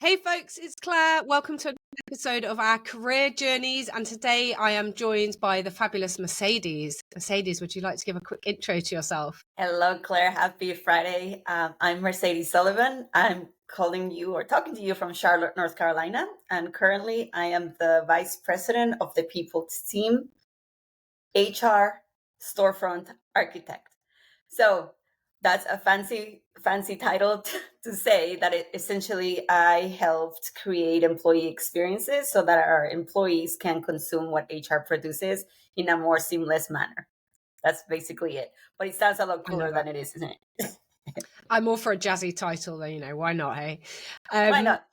Hey folks, it's Claire. Welcome to another episode of our career journeys. And today I am joined by the fabulous Mercedes. Mercedes, would you like to give a quick intro to yourself? Hello, Claire. Happy Friday. I'm Mercedes Sullivan. I'm calling you or talking to you from Charlotte, North Carolina. And currently I am the Vice President of the People Team HR Storefront Architect. So that's a fancy title to say that essentially I helped create employee experiences so that our employees can consume what HR produces in a more seamless manner. That's basically it. But it sounds a lot cooler than it is, isn't it? I'm all for a jazzy title, though, why not, hey? Why not?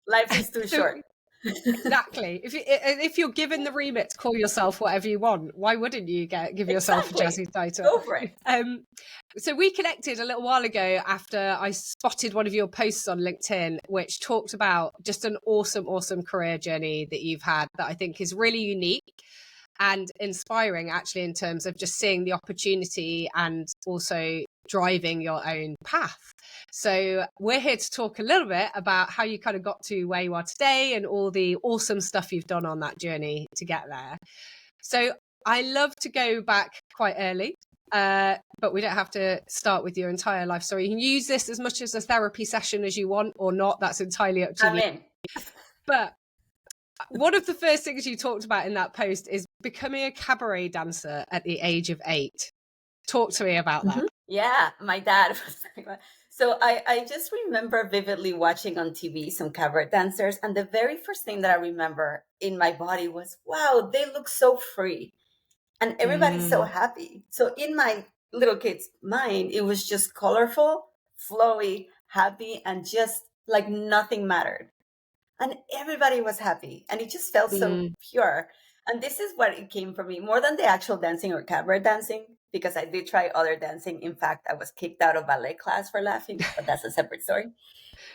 Life is too So, short. exactly. If you're given the remit to call yourself whatever you want, why wouldn't you give yourself a jazzy title? Go for it. So we connected a little while ago after I spotted one of your posts on LinkedIn, which talked about just an awesome career journey that you've had that I think is really unique and inspiring, actually, in terms of just seeing the opportunity and also driving your own path. So we're here to talk a little bit about how you kind of got to where you are today and all the awesome stuff you've done on that journey to get there. So I love to go back quite early, but we don't have to start with your entire life story. You can use this as much as a therapy session as you want or not. That's entirely up to you. I'm in. But one of the first things you talked about in that post is becoming a cabaret dancer at the age of 8. Talk to me about that. Yeah, my dad was. So I just remember vividly watching on TV some cabaret dancers. And the very first thing that I remember in my body was, wow, they look so free. And everybody's so happy. So in my little kid's mind, it was just colorful, flowy, happy, and just like nothing mattered. And everybody was happy. And it just felt so pure. And this is what it came from me, more than the actual dancing or cabaret dancing, because I did try other dancing. In fact, I was kicked out of ballet class for laughing, but that's a separate story.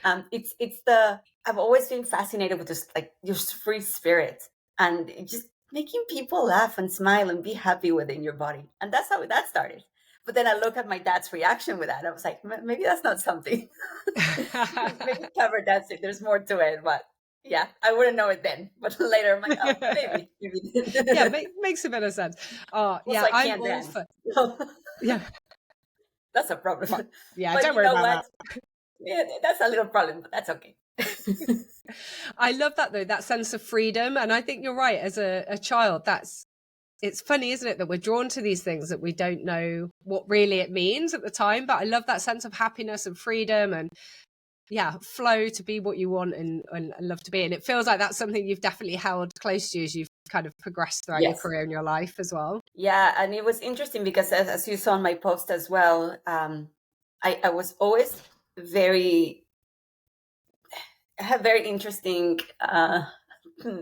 I've always been fascinated with just like your free spirit and just making people laugh and smile and be happy within your body. And that's how that started. But then I look at my dad's reaction with that. I was like, maybe that's not something. Maybe cabaret dancing, there's more to it, but yeah, I wouldn't know it then, but later I'm like, oh, maybe. Yeah, makes a bit of sense. Oh, yeah, I'm all for. Yeah, that's a problem. Yeah, but don't worry about that. Yeah, that's a little problem, but that's okay. I love that though, that sense of freedom, and I think you're right. As a child, it's funny, isn't it, that we're drawn to these things that we don't know what really it means at the time. But I love that sense of happiness and freedom and flow to be what you want and love to be. And it feels like that's something you've definitely held close to as you've kind of progressed throughout your career and your life as well. Yeah, and it was interesting because as you saw in my post as well, I was always had very interesting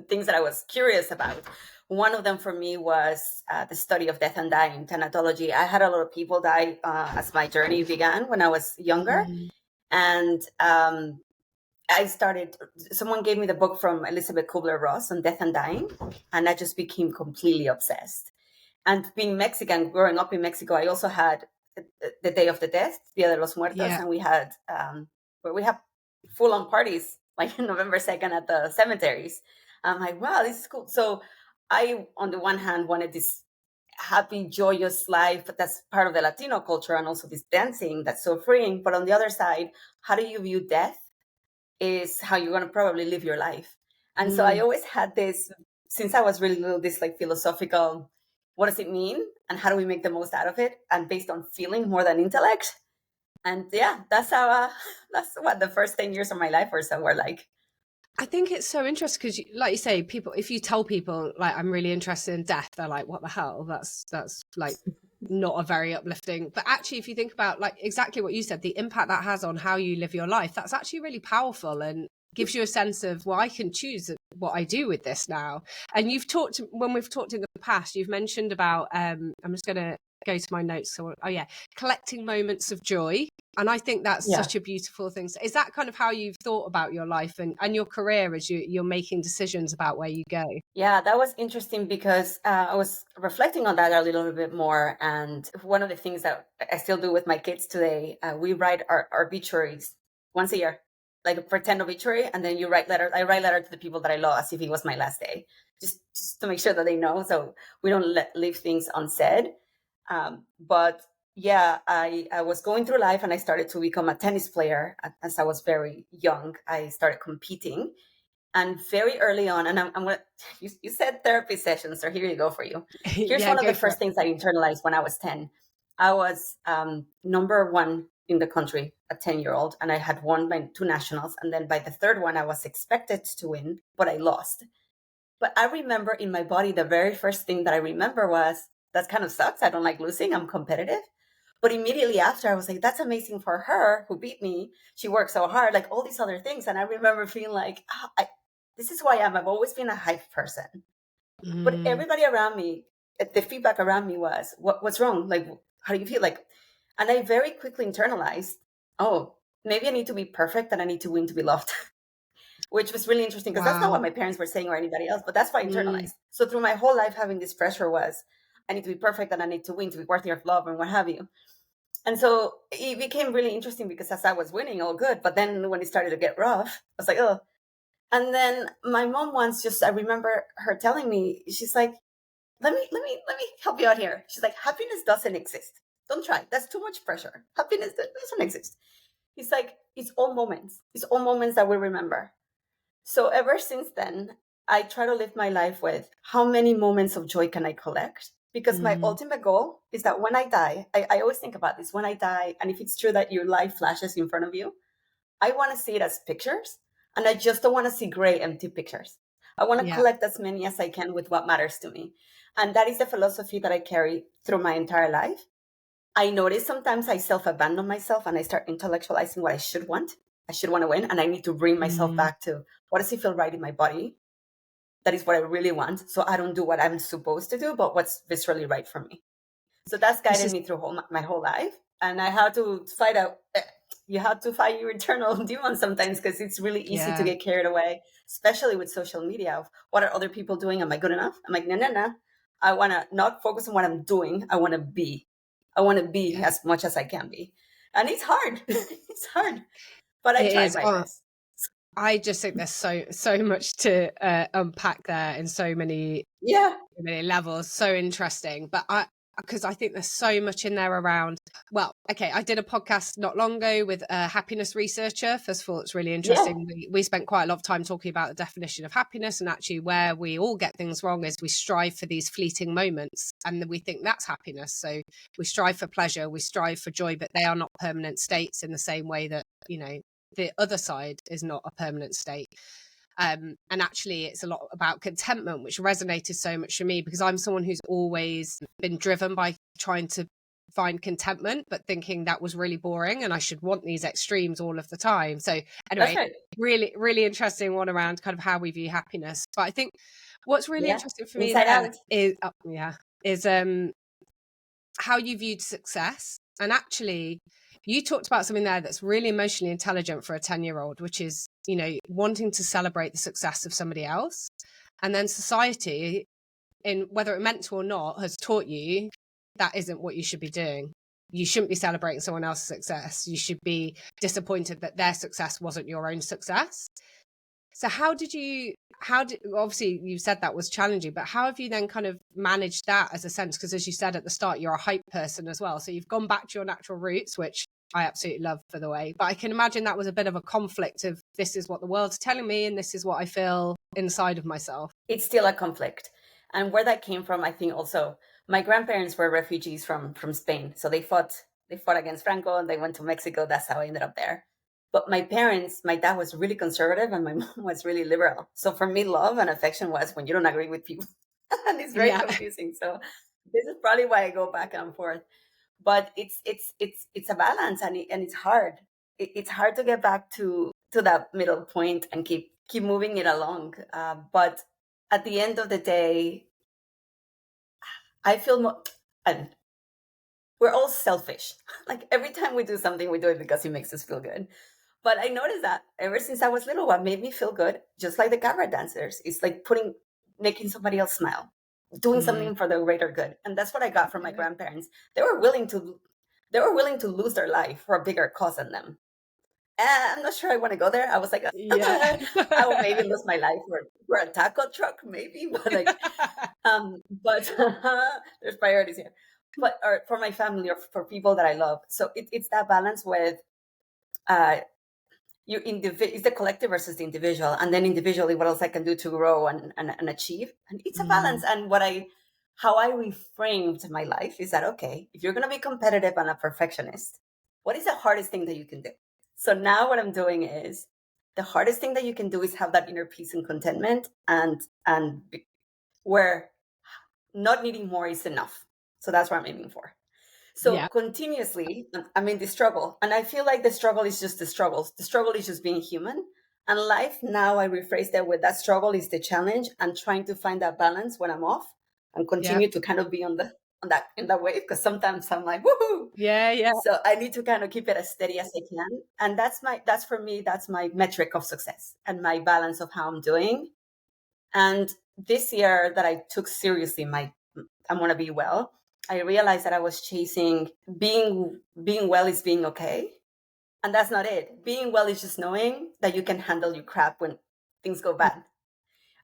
things that I was curious about. One of them for me was the study of death and dying, thanatology. I had a lot of people die as my journey began when I was younger. And someone gave me the book from Elizabeth Kubler-Ross on death and dying, and I just became completely obsessed. And being Mexican, growing up in Mexico, I also had the Day of the Dead, Dia de los Muertos, and we had where we have full-on parties like November 2nd at the cemeteries. I'm like, wow, this is cool. So I, on the one hand, wanted this happy, joyous life that's part of the Latino culture, and also this dancing that's so freeing. But on the other side, how do you view death is how you're going to probably live your life. And so I always had this, since I was really little, this like philosophical, what does it mean? And how do we make the most out of it? And based on feeling more than intellect. And yeah, that's how, that's what the first 10 years of my life or so were like. I think it's so interesting because, like you say, people, if you tell people like I'm really interested in death, they're like, what the hell? That's like not a very uplifting. But actually, if you think about like exactly what you said, the impact that has on how you live your life, that's actually really powerful and gives you a sense of, well, I can choose what I do with this now. And when we've talked in the past, you've mentioned about, I'm just going to go to my notes. So, collecting moments of joy. And I think that's such a beautiful thing. So is that kind of how you've thought about your life and your career as you're making decisions about where you go? Yeah, that was interesting because I was reflecting on that a little bit more. And one of the things that I still do with my kids today, we write our obituaries once a year. like a pretend obituary, and then you write letters. I write letter to the people that I love as if it was my last day, just to make sure that they know, so we don't leave things unsaid. But yeah, I was going through life, and I started to become a tennis player as I was very young. I started competing, and very early on, and I'm gonna, you said therapy sessions, so here you go for you. Here's Yeah, one of go the for it. first things I internalized when I was 10. I was number one in the country, a 10-year-old, and I had won my 2 nationals. And then by the third one, I was expected to win, but I lost. But I remember in my body, the very first thing that I remember was, that kind of sucks. I don't like losing. I'm competitive. But immediately after, I was like, that's amazing for her who beat me. She worked so hard, like all these other things. And I remember feeling like, this is who I am. I've always been a hype person. But everybody around me, the feedback around me was, what's wrong? Like, how do you feel? Like, and I very quickly internalized, oh, maybe I need to be perfect and I need to win to be loved. Which was really interesting because that's not what Wow. my parents were saying or anybody else, but that's what I Mm, internalized. So through my whole life, having this pressure was, I need to be perfect and I need to win to be worthy of love and what have you. And so it became really interesting because as I was winning, all good. But then when it started to get rough, I was like, oh. And then my mom once I remember her telling me, she's like, let me help you out here. She's like, happiness doesn't exist. Don't try. That's too much pressure. Happiness doesn't exist. It's like, it's all moments. It's all moments that we remember. So ever since then, I try to live my life with how many moments of joy can I collect? Because my mm, ultimate goal is that when I die, I always think about this, when I die, and if it's true that your life flashes in front of you, I want to see it as pictures. And I just don't want to see gray, empty pictures. I want to yeah. collect as many as I can with what matters to me. And that is the philosophy that I carry through my entire life. I notice sometimes I self-abandon myself and I start intellectualizing what I should want. I should want to win. And I need to bring myself Mm. back to, what does it feel right in my body? That is what I really want. So I don't do what I'm supposed to do, but what's viscerally right for me. So that's This guided is me through my whole life. And I had to fight out, you have to fight your internal demons sometimes because it's really easy to yeah. get carried away, especially with social media of what are other people doing? Am I good enough? I'm like, no, no, no. I want to not focus on what I'm doing. I want to be. I want to be Yeah. as much as I can be. And it's hard. It's hard, but I It try is. my Oh, best. I just think there's so much to unpack there in Yeah. so many levels. So interesting. But because I think there's so much in there around. Well, okay, I did a podcast not long ago with a happiness researcher. First of all, it's really Yeah. interesting. We spent quite a lot of time talking about the definition of happiness, and actually where we all get things wrong is we strive for these fleeting moments, and we think that's happiness. So we strive for pleasure, we strive for joy, but they are not permanent states in the same way that, the other side is not a permanent state. And actually it's a lot about contentment, which resonated so much for me because I'm someone who's always been driven by trying to find contentment, but thinking that was really boring and I should want these extremes all of the time. So That's anyway, right. really, really interesting one around kind of how we view happiness. But I think what's really Yeah. interesting for me Inside there out. is how you viewed success. And actually, you talked about something there that's really emotionally intelligent for a 10-year-old, which is, wanting to celebrate the success of somebody else. And then society, in whether it meant to or not, has taught you that isn't what you should be doing. You shouldn't be celebrating someone else's success. You should be disappointed that their success wasn't your own success. So obviously you said that was challenging, but how have you then kind of managed that as a sense? Because as you said at the start, you're a hype person as well. So you've gone back to your natural roots, which I absolutely love, for the way. But I can imagine that was a bit of a conflict of, this is what the world's telling me and this is what I feel inside of myself. It's still a conflict. And where that came from, I think also my grandparents were refugees from Spain. So they fought against Franco and they went to Mexico. That's how I ended up there. But my parents, my dad was really conservative and my mom was really liberal. So for me, love and affection was when you don't agree with people. And it's very Yeah. confusing. So this is probably why I go back and forth. But it's a balance and it's hard. It's hard to get back to that middle point and keep moving it along. But at the end of the day, I feel more, and we're all selfish. Like every time we do something, we do it because it makes us feel good. But I noticed that ever since I was little, what made me feel good, just like the cabaret dancers, it's like making somebody else smile, doing Mm, something for the greater good. And that's what I got from my yeah. grandparents. They were willing to lose their life for a bigger cause than them. I'm not sure I want to go there. I was like, Yeah. I will maybe lose my life for a taco truck, maybe, but like, but there's priorities here. But or for my family or for people that I love. So it's that balance with uh, it's the collective versus the individual, and then individually, what else I can do to grow and achieve. And it's a balance. And how I reframed my life is that, okay, if you're going to be competitive and a perfectionist, what is the hardest thing that you can do? So now what I'm doing is the hardest thing that you can do is have that inner peace and contentment where not needing more is enough. So that's what I'm aiming for. So Yeah. continuously, I'm in the struggle. And I feel like the struggle is just the struggles. The struggle is just being human. And life, now I rephrase that with that struggle is the challenge and trying to find that balance when I'm off and continue to kind of be in that wave. Because sometimes I'm like, woohoo. Yeah. So I need to kind of keep it as steady as I can. And that's for me, that's my metric of success and my balance of how I'm doing. And this year that I took seriously I want to be well, I realized that I was chasing being well is being okay. And that's not it. Being well is just knowing that you can handle your crap when things go bad.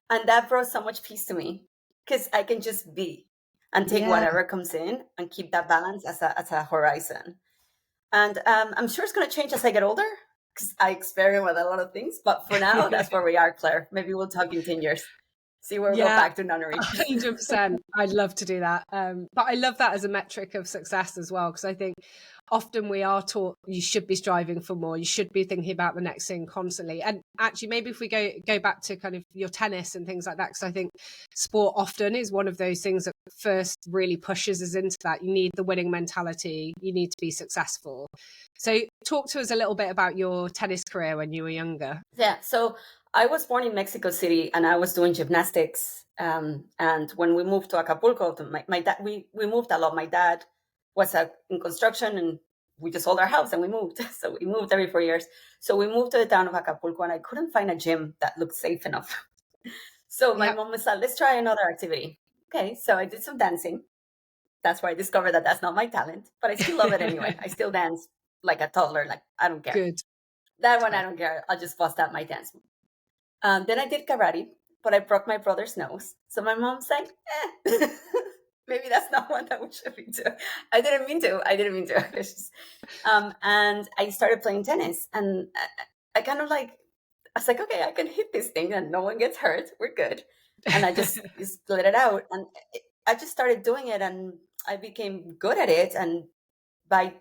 And that brought so much peace to me because I can just be and take whatever comes in and keep that balance as a horizon. And I'm sure it's going to change as I get older because I experiment with a lot of things. But for now, that's where we are, Claire. Maybe we'll talk in 10 years. See where we go back to nunnery. 100%. I'd love to do that. But I love that as a metric of success as well, because I think often we are taught you should be striving for more. You should be thinking about the next thing constantly. And actually, maybe if we go back to kind of your tennis and things like that, because I think sport often is one of those things that first really pushes us into that. You need the winning mentality. You need to be successful. So talk to us a little bit about your tennis career when you were younger. Yeah. So I was born in Mexico City and I was doing gymnastics. And when we moved to Acapulco, my dad, we moved a lot. My dad was in construction and we just sold our house and we moved. So we moved every 4 years. So we moved to the town of Acapulco and I couldn't find a gym that looked safe enough. So my mom was like, let's try another activity. Okay. So I did some dancing. That's where I discovered that that's not my talent, but I still love it anyway. I still dance like a toddler. Like, I don't care. Good. That one, I don't care. I'll just bust out my dance move. Then I did karate, but I broke my brother's nose. So my mom's like, maybe that's not one that we should be doing. I didn't mean to. It's just, and I started playing tennis. And I kind of like, I was like, okay, I can hit this thing and no one gets hurt. We're good. And I just let it out. And I just started doing it and I became good at it. And by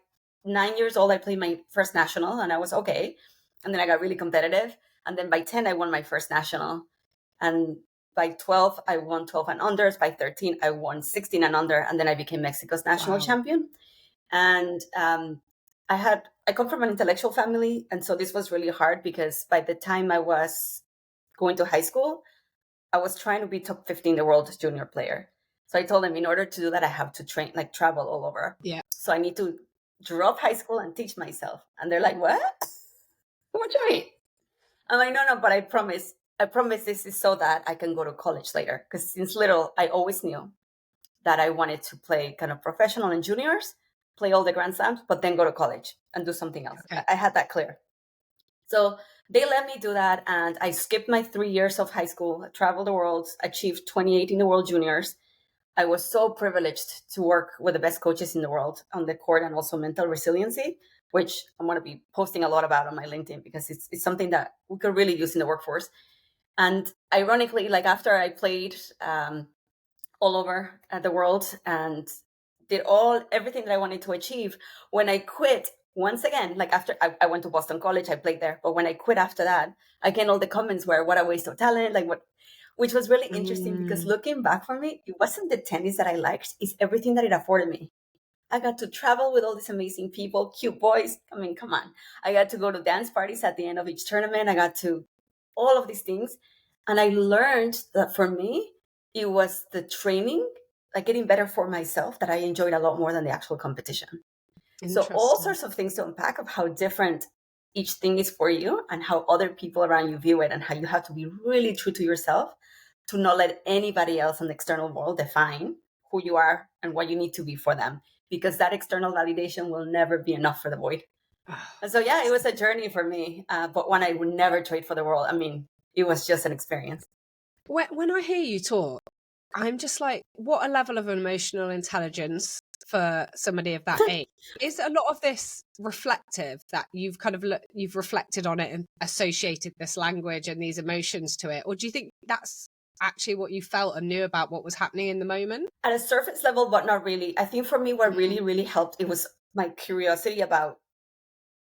9 years old, I played my first national and I was okay. And then I got really competitive. And then by 10, I won my first national. And by 12, I won 12 and unders. By 13, I won 16 and under. And then I became Mexico's national champion. And I come from an intellectual family. And so this was really hard because by the time I was going to high school, I was trying to be top 50 in the world as junior player. So I told them in order to do that, I have to travel all over. Yeah. So I need to drop high school and teach myself. And they're like, what? What do you mean? I'm like, no, but I promise this is so that I can go to college later. Because since little, I always knew that I wanted to play kind of professional and juniors, play all the Grand Slams, but then go to college and do something else. Okay. I had that clear. So they let me do that. And I skipped my 3 years of high school, traveled the world, achieved 28 in the world juniors. I was so privileged to work with the best coaches in the world on the court and also mental resiliency, which I'm going to be posting a lot about on my LinkedIn because it's something that we could really use in the workforce. And ironically, like after I played all over the world and did everything that I wanted to achieve, when I quit, once again, like after I went to Boston College, I played there. But when I quit after that, again, all the comments were, what a waste of talent, like what, which was really interesting because looking back for me, it wasn't the tennis that I liked, it's everything that it afforded me. I got to travel with all these amazing people, cute boys. I mean, come on. I got to go to dance parties at the end of each tournament. I got to all of these things. And I learned that for me, it was the training, like getting better for myself, that I enjoyed a lot more than the actual competition. So all sorts of things to unpack of how different each thing is for you and how other people around you view it and how you have to be really true to yourself to not let anybody else in the external world define who you are and what you need to be for them, because that external validation will never be enough for the void. And so, yeah, it was a journey for me, but one I would never trade for the world. I mean, it was just an experience. When I hear you talk, I'm just like, what a level of emotional intelligence for somebody of that age. Is a lot of this reflective, that you've kind of you've reflected on it and associated this language and these emotions to it? Or do you think that's actually what you felt and knew about what was happening in the moment? At a surface level, but not really. I think for me, what really, really helped, it was my curiosity about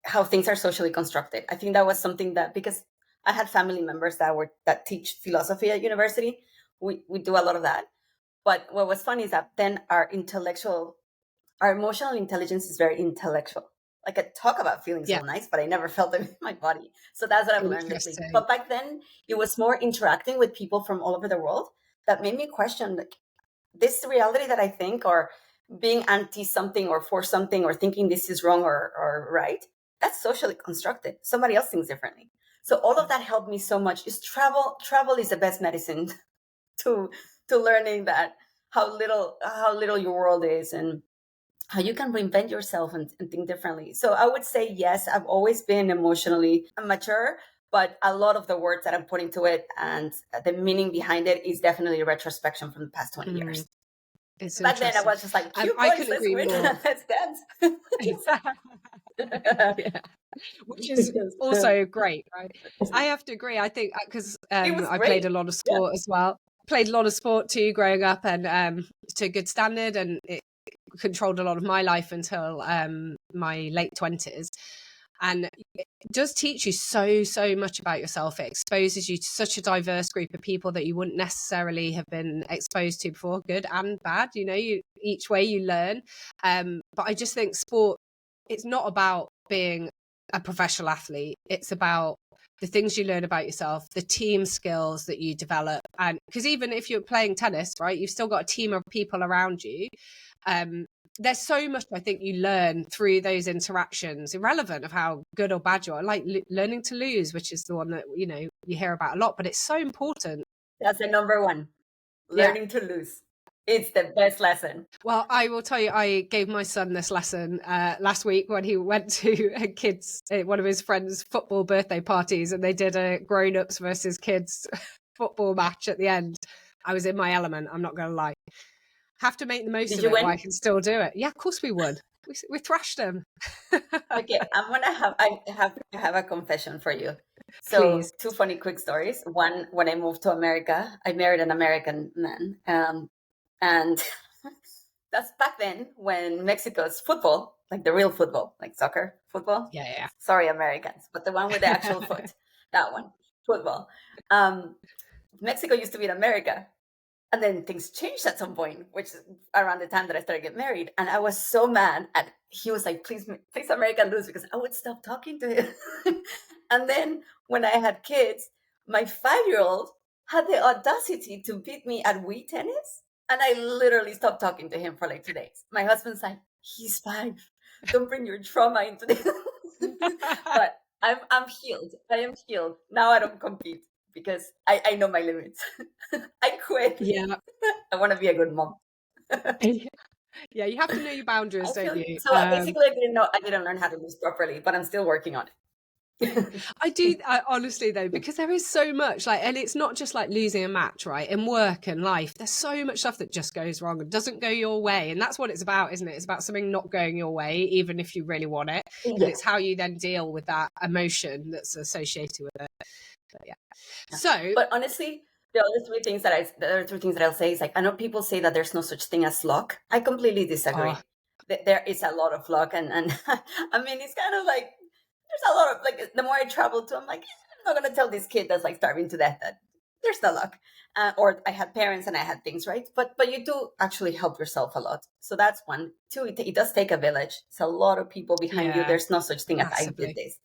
how things are socially constructed. I think that was something that, because I had family members that teach philosophy at university, we do a lot of that. But what was funny is that then our emotional intelligence is very intellectual. Like, I talk about feeling Yeah, so nice, but I never felt them in my body. So that's what I've learned lately. interesting. But back then, it was more interacting with people from all over the world that made me question, like, this reality that I think, or being anti something or for something, or thinking this is wrong or right, that's socially constructed. Somebody else thinks differently. So all of that helped me so much. Is travel is the best medicine to learning that how little your world is, and how you can reinvent yourself and think differently. So I would say, yes, I've always been emotionally mature, but a lot of the words that I'm putting to it and the meaning behind it is definitely a retrospection from the past 20 years. It's Back then I interesting. was just like, cute I boys, couldn't let's agree win, more. let's dance. Yeah, which is also great, right? I have to agree. I think because It was I played a great. lot of Yeah. sport as well. Played a lot of sport too growing up, and to a good standard, and it controlled a lot of my life until my late 20s. And it does teach you so much about yourself. It exposes you to such a diverse group of people that you wouldn't necessarily have been exposed to before, good and bad. You know, each way you learn. But I just think sport, it's not about being a professional athlete. It's about the things you learn about yourself, the team skills that you develop. And because even if you're playing tennis, right, you've still got a team of people around you. There's so much I think you learn through those interactions, irrelevant of how good or bad you are. Like learning to lose, which is the one that you hear about a lot, but it's so important. That's the number one. Yeah. Learning to lose. It's the best lesson. Well, I will tell you, I gave my son this lesson last week when he went to a kid's, one of his friends' football birthday parties, and they did a grown-ups versus kids football match at the end. I was in my element, I'm not going to lie. Have to make the most Did of you it while I win? can still do it. Yeah, of course we won. We thrashed them. Okay, I have a confession for you. So, Please. two funny quick stories. One, when I moved to America, I married an American man, and that's back then when Mexico's football, like the real football, like soccer football. Yeah. Sorry, Americans, but the one with the actual foot, that one, football. Mexico used to be in America, and then things changed at some point, which is around the time that I started getting married. And I was so mad. And he was like, please, please, America, lose, because I would stop talking to him. And then when I had kids, my 5-year-old had the audacity to beat me at Wii tennis. And I literally stopped talking to him for like 2 days. My husband's like, he's 5. Don't bring your trauma into this. But I'm healed. I am healed. Now I don't compete because I know my limits. I quit. Yeah. I want to be a good mom. Yeah, you have to know your boundaries, I don't feel you? so. Basically, I didn't learn how to lose properly, but I'm still working on it. I do, honestly though, because there is so much and it's not just like losing a match, right? In work and life, there's so much stuff that just goes wrong and doesn't go your way. And that's what it's about, isn't it? It's about something not going your way, even if you really want it. And Yeah. it's how you then deal with that emotion that's associated with it. But yeah. So, but honestly, the other three things that I'll say is, like, I know people say that there's no such thing as luck. I completely disagree. There is a lot of luck, and I mean, it's kind of like there's a lot of, like, the more I travel to, I'm like, I'm not gonna tell this kid that's like starving to death that there's no luck. Or I had parents and I had things, right? But you do actually help yourself a lot. So that's one. Two, it does take a village. It's a lot of people behind you. yeah, There's no such thing as I massively. did this.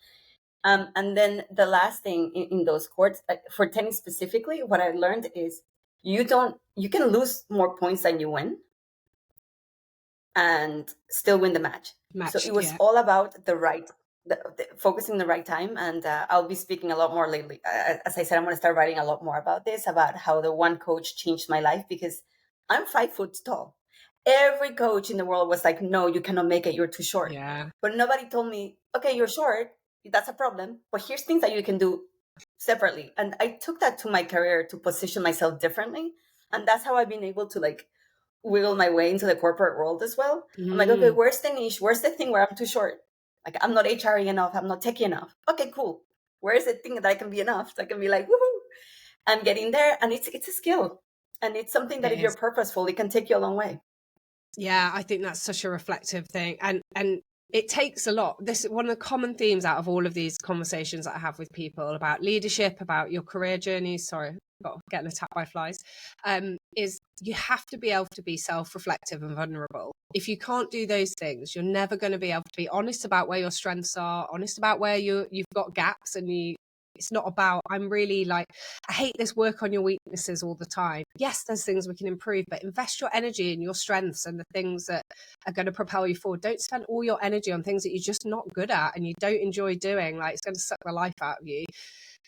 And then the last thing in those courts, for tennis specifically, what I learned is you can lose more points than you win and still win the match. So it was all about focusing the right time. And I'll be speaking a lot more lately. As I said, I'm going to start writing a lot more about this, about how the one coach changed my life, because I'm 5 foot tall. Every coach in the world was like, no, you cannot make it, you're too short. Yeah. But nobody told me, okay, you're short, that's a problem, but here's things that you can do separately. And I took that to my career to position myself differently. And that's how I've been able to like wiggle my way into the corporate world as well. I'm like, okay, where's the niche? Where's the thing where I'm too short? Like, I'm not HRE enough. I'm not techie enough. Okay, cool. Where's the thing that I can be enough? So I can be like, woohoo, and get in there. And it's a skill. And it's something that It if you're is. purposeful, it can take you a long way. Yeah, I think that's such a reflective thing. And it takes a lot. This one of the common themes out of all of these conversations that I have with people about leadership, about your career journeys. Sorry, got getting attacked by flies. Is you have to be able to be self-reflective and vulnerable. If you can't do those things, you're never going to be able to be honest about where your strengths are, honest about where you've got gaps, and it's not about, I'm really like, I hate this, work on your weaknesses all the time. Yes, there's things we can improve, but invest your energy in your strengths and the things that are going to propel you forward. Don't spend all your energy on things that you're just not good at and you don't enjoy doing. Like, it's going to suck the life out of you.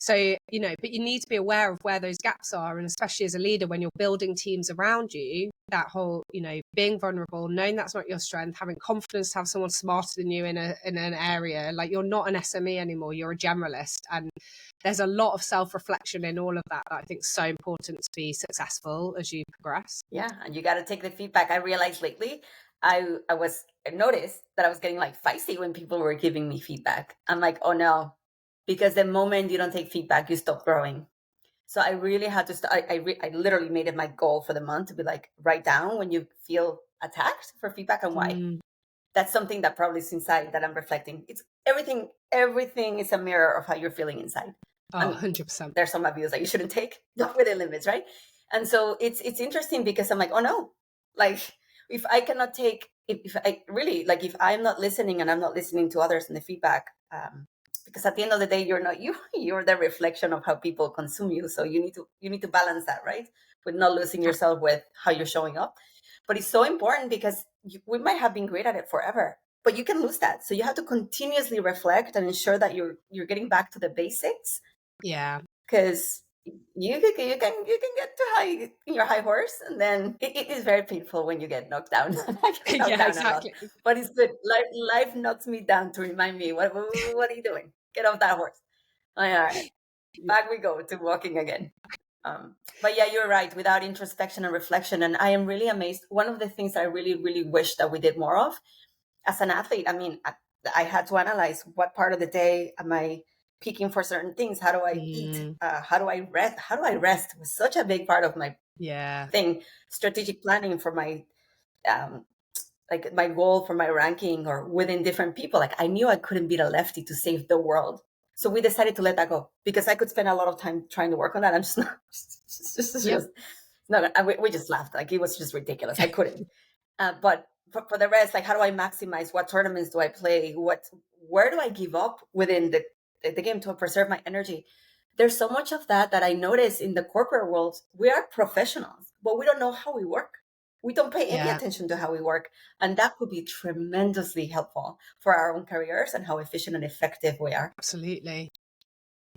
So, but you need to be aware of where those gaps are. And especially as a leader, when you're building teams around you, that whole, being vulnerable, knowing that's not your strength, having confidence to have someone smarter than you in an area. Like, you're not an SME anymore, you're a generalist. And there's a lot of self-reflection in all of that I think is so important to be successful as you progress. Yeah, and you got to take the feedback. I realized lately, I noticed that I was getting like feisty when people were giving me feedback. I'm like, oh no, because the moment you don't take feedback, you stop growing. So I really had to start. I literally made it my goal for the month to be like, write down when you feel attacked for feedback and why. That's something that probably is inside that I'm reflecting. It's everything is a mirror of how you're feeling inside. Oh, 100%. There's some abuse that you shouldn't take, not within limits, right? And so it's interesting because I'm like, oh no, like if I cannot take, if I really, like if I'm not listening and I'm not listening to others and the feedback, because at the end of the day, you're not you, you're the reflection of how people consume you. So you need to balance that, right? With not losing yourself with how you're showing up. But it's so important because we might have been great at it forever, but you can lose that. So you have to continuously reflect and ensure that you're getting back to the basics. Yeah, because you can get to high in your high horse, and then it is very painful when you get knocked down. I get knocked down exactly. A lot, but it's good. Life knocks me down to remind me, what are you doing? Get off that horse. All right, back we go to walking again. But yeah, you're right. Without introspection and reflection, and I am really amazed. One of the things I really, really wish that we did more of as an athlete. I mean, I had to analyze what part of the day am I peaking for certain things. How do I eat? How do I rest? How do I rest? It was such a big part of my thing. Strategic planning for my like my goal for my ranking or within different people. Like I knew I couldn't beat a lefty to save the world. So we decided to let that go because I could spend a lot of time trying to work on that. I'm just not, just no, we just laughed. Like it was just ridiculous. I couldn't. But for the rest, like how do I maximize? What tournaments do I play? Where do I give up within the game to preserve my energy? There's so much of that I notice in the corporate world. We are professionals, but we don't know how we work. We don't pay any attention to how we work. And that could be tremendously helpful for our own careers and how efficient and effective we are. Absolutely.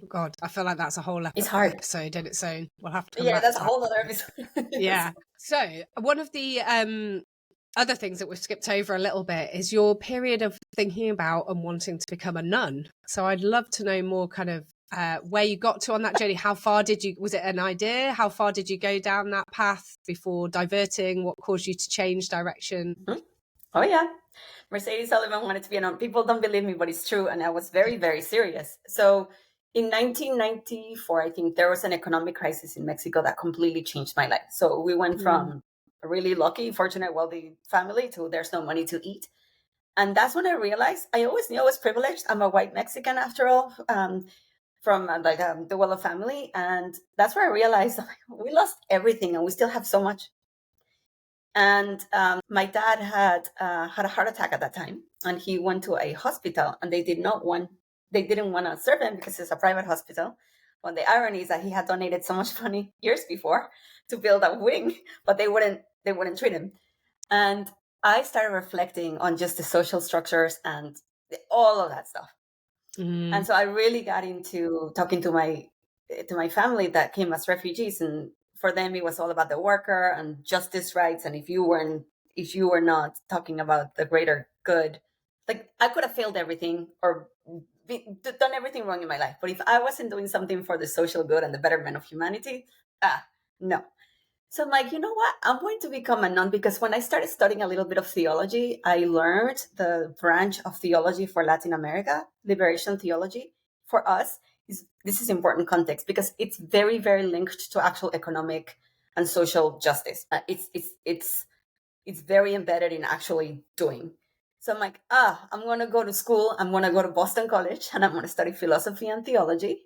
God, I feel like that's a whole it's hard. episode in its own. We'll have to come back that's to a whole other episode. Yeah. So one of the other things that we've skipped over a little bit is your period of thinking about and wanting to become a nun. So I'd love to know more kind of where you got to on that journey. How far was it an idea? How far did you go down that path before diverting? What caused you to change direction? Mm-hmm. Oh yeah. Mercedes Sullivan wanted to be a nun. People don't believe me, but it's true. And I was very, very serious. So in 1994, I think there was an economic crisis in Mexico that completely changed my life. So we went from a really lucky, fortunate, wealthy family to there's no money to eat. And that's when I realized I always knew I was privileged. I'm a white Mexican after all, from the Weller family. And that's where I realized we lost everything and we still have so much. And my dad had a heart attack at that time, and he went to a hospital, and they didn't want to serve him because it's a private hospital. Well, the irony is that he had donated so much money years before to build a wing, but they wouldn't treat him. And I started reflecting on just the social structures and all of that stuff. And so I really got into talking to my family that came as refugees, and for them it was all about the worker and justice rights, and if you weren't if you were not talking about the greater good. Like, I could have failed everything or done everything wrong in my life, but if I wasn't doing something for the social good and the betterment of humanity, no. So I'm like, you know what? I'm going to become a nun, because when I started studying a little bit of theology, I learned the branch of theology for Latin America, liberation theology. For us, this is important context, because it's very, very linked to actual economic and social justice. It's very embedded in actually doing. So I'm like, I'm going to go to school. I'm going to go to Boston College, and I'm going to study philosophy and theology.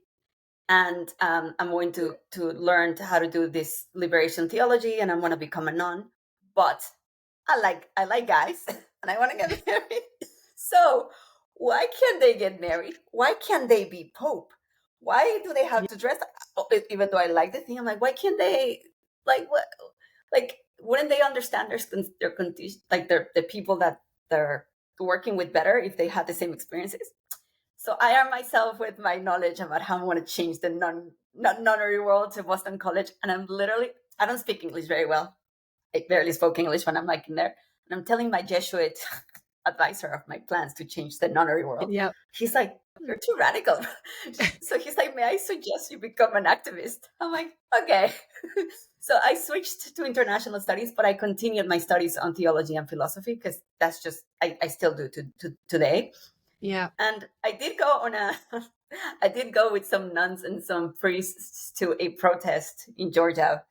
And I'm going to learn how to do this liberation theology, and I'm going to become a nun. But I like guys, and I want to get married. So why can't they get married? Why can't they be Pope? Why do they have to dress? Even though I like the thing, I'm like, why can't they? Like, what? Like, wouldn't they understand their condition, like the people that they're working with better if they had the same experiences? So I arm myself with my knowledge about how I want to change the nunnery world to Boston College. And I don't speak English very well. I barely spoke English when I'm like in there. And I'm telling my Jesuit advisor of my plans to change the nunnery world. Yeah. He's like, you're too radical. So he's like, may I suggest you become an activist? I'm like, okay. So I switched to international studies, but I continued my studies on theology and philosophy, because that's just, I still do to today. Yeah. And I did go with some nuns and some priests to a protest in Georgia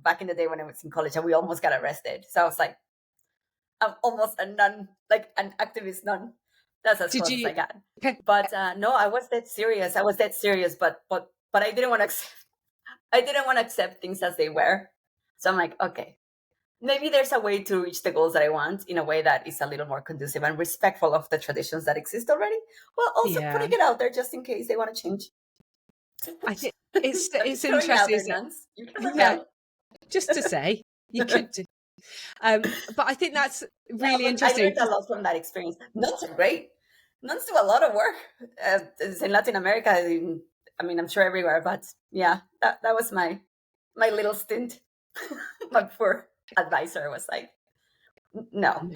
back in the day when I was in college, and we almost got arrested. So I was like, I'm almost a nun, like an activist nun. That's as close as I got. Okay. But no, I was that serious. But I didn't want to accept things as they were. So I'm like, okay, maybe there's a way to reach the goals that I want in a way that is a little more conducive and respectful of the traditions that exist already, while also putting it out there just in case they want to change. I think it's interesting. You can just to say, you could do. But I think that's really interesting. I learned a lot from that experience. Nuns are great. Nuns do a lot of work in Latin America. I mean, I'm sure everywhere, but yeah, that was my little stint. My poor advisor was like, no.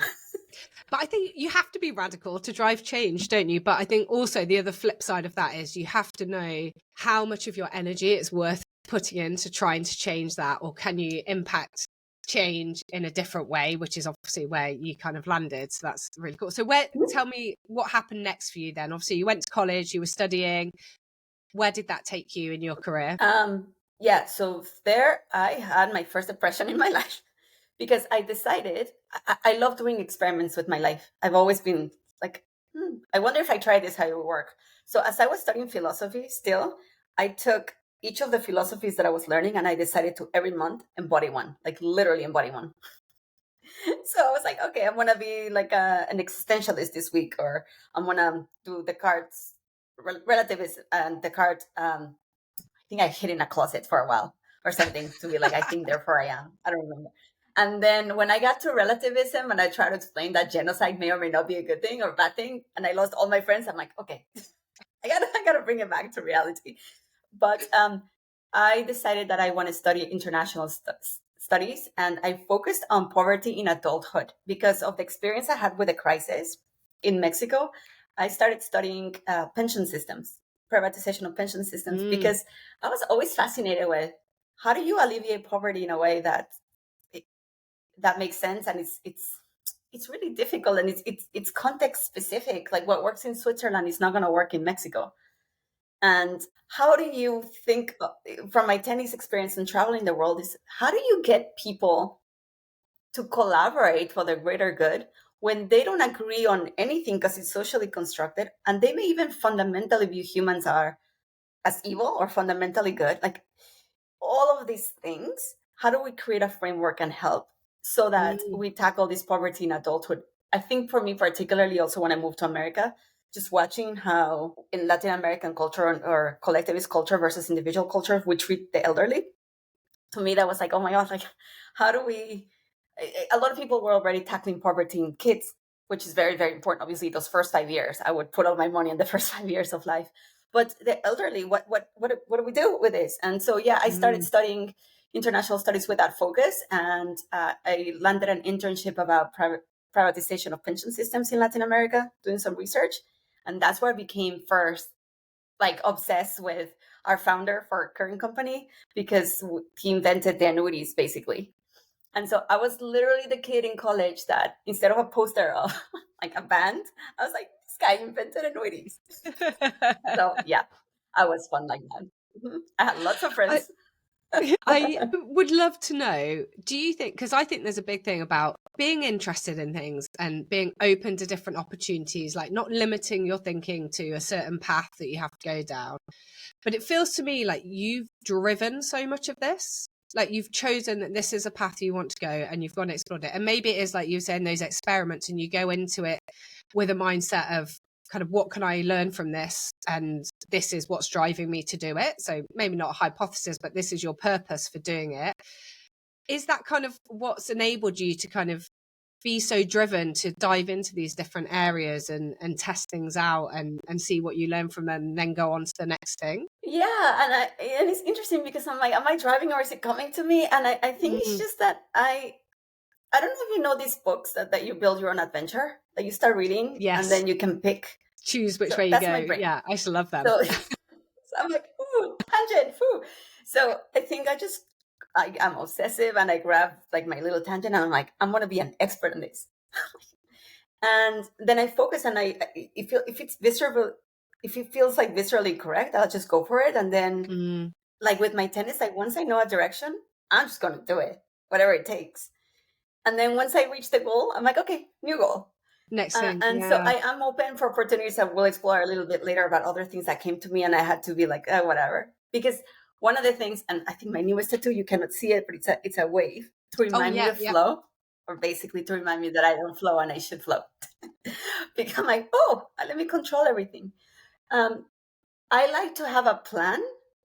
But I think you have to be radical to drive change, don't you? But I think also the other flip side of that is you have to know how much of your energy it's worth putting into trying to change that, or can you impact change in a different way, which is obviously where you kind of landed. So that's really cool. So tell me what happened next for you then. Obviously you went to college, you were studying. Where did that take you in your career? Yeah, so there I had my first depression in my life, because I decided I love doing experiments with my life. I've always been like, I wonder if I try this, how it would work. So as I was studying philosophy still, I took each of the philosophies that I was learning, and I decided to every month embody one, like literally embody one. So I was like, okay, I'm going to be like an existentialist this week, or I'm going to do Descartes' relativism and Descartes. I think I hid in a closet for a while or something to be like, I think therefore I am. I don't remember. And then when I got to relativism and I tried to explain that genocide may or may not be a good thing or bad thing, and I lost all my friends, I'm like, okay, I gotta bring it back to reality. But I decided that I want to study international studies, and I focused on poverty in adulthood because of the experience I had with the crisis in Mexico. I started studying pension systems, privatization of pension systems, because I was always fascinated with how do you alleviate poverty in a way that makes sense, and it's really difficult, and it's context specific. Like what works in Switzerland is not going to work in Mexico. And how do you think, from my tennis experience and traveling the world, is how do you get people to collaborate for the greater good when they don't agree on anything because it's socially constructed, and they may even fundamentally view humans are as evil or fundamentally good? Like all of these things, how do we create a framework and help so that we tackle this poverty in adulthood? I think for me particularly, also when I moved to America, just watching how in Latin American culture or collectivist culture versus individual culture, we treat the elderly. To me, that was like, oh my God, like how do we, a lot of people were already tackling poverty in kids, which is very, very important. Obviously, those first 5 years, I would put all my money in the first 5 years of life. But the elderly, what do we do with this? And so, yeah, I started studying international studies with that focus. And I landed an internship about privatization of pension systems in Latin America, doing some research. And that's where I became first like obsessed with our founder for our current company, because he invented the annuities basically. And so I was literally the kid in college that instead of a poster of like a band, I was like, this guy invented annuities. So yeah, I was fun like that. I had lots of friends. I would love to know, do you think, because I think there's a big thing about being interested in things and being open to different opportunities, like not limiting your thinking to a certain path that you have to go down. But it feels to me like you've driven so much of this. Like you've chosen that this is a path you want to go and you've gone and explored it. And maybe it is like you were saying, those experiments, and you go into it with a mindset of kind of what can I learn from this? And this is what's driving me to do it. So maybe not a hypothesis, but this is your purpose for doing it. Is that kind of what's enabled you to kind of be so driven to dive into these different areas and test things out and see what you learn from them and then go on to the next thing? Yeah, and it's interesting because I'm like, am I driving or is it coming to me? And I think it's just that I don't know if you know these books that you build your own adventure, that you start reading, Yes. and then you can choose which so way you that's go. my brain. Yeah, I used to love them. So, so I'm like, ooh, tangent, foo. So I think I'm obsessive, and I grab like my little tangent and I'm like, I'm going to be an expert in this. And then I focus, and if it's visceral, if it feels like viscerally correct, I'll just go for it. And then like with my tennis, like once I know a direction, I'm just going to do it, whatever it takes. And then once I reach the goal, I'm like, okay, new goal. Next thing. And so I am open for opportunities that we'll explore a little bit later about other things that came to me, and I had to be like, whatever. Because one of the things, and I think my newest tattoo, you cannot see it, but it's a wave to remind me of flow, or basically to remind me that I don't flow and I should flow. Because I'm like, let me control everything. I like to have a plan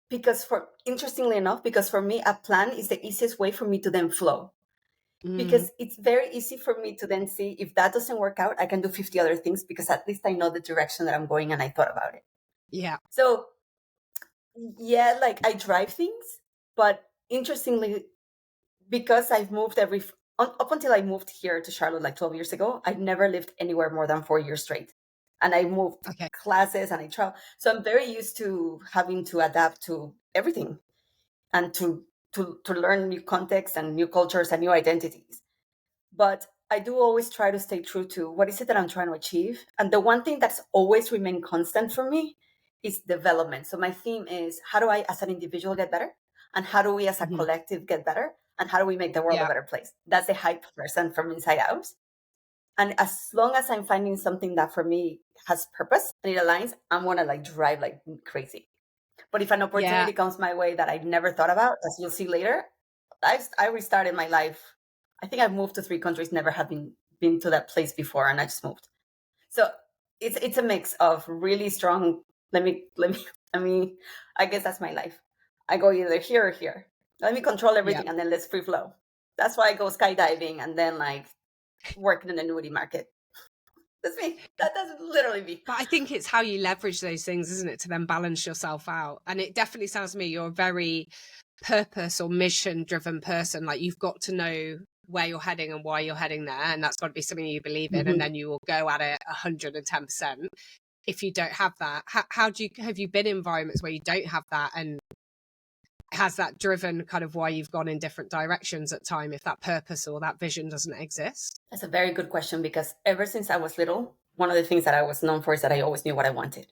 because interestingly enough, because for me, a plan is the easiest way for me to then flow. Because it's very easy for me to then see if that doesn't work out, I can do 50 other things because at least I know the direction that I'm going and I thought about it. Yeah. So yeah, like I drive things, but interestingly, because I've moved up until I moved here to Charlotte like 12 years ago, I've never lived anywhere more than 4 years straight. And I moved classes and I travel. So I'm very used to having to adapt to everything and to learn new contexts and new cultures and new identities. But I do always try to stay true to what is it that I'm trying to achieve. And the one thing that's always remained constant for me is development. So my theme is, how do I as an individual get better? And how do we as a collective get better? And how do we make the world a better place? That's the hype person from inside out. And as long as I'm finding something that for me has purpose and it aligns, I'm going to like drive like crazy. But if an opportunity comes my way that I never thought about, as you'll see later, I restarted my life. I think I've moved to 3 countries, never have been to that place before, and I just moved. So it's a mix of really strong. I guess that's my life. I go either here or here. Let me control everything, and then let's free flow. That's why I go skydiving and then like work in an annuity market. That's me. That's literally me. But I think it's how you leverage those things, isn't it, to then balance yourself out. And it definitely sounds to me you're a very purpose or mission driven person. Like you've got to know where you're heading and why you're heading there, and that's got to be something you believe in, and then you will go at it 110%. If you don't have that, have you been in environments where you don't have that, and has that driven kind of why you've gone in different directions at time if that purpose or that vision doesn't exist? That's a very good question, because ever since I was little, one of the things that I was known for is that I always knew what I wanted.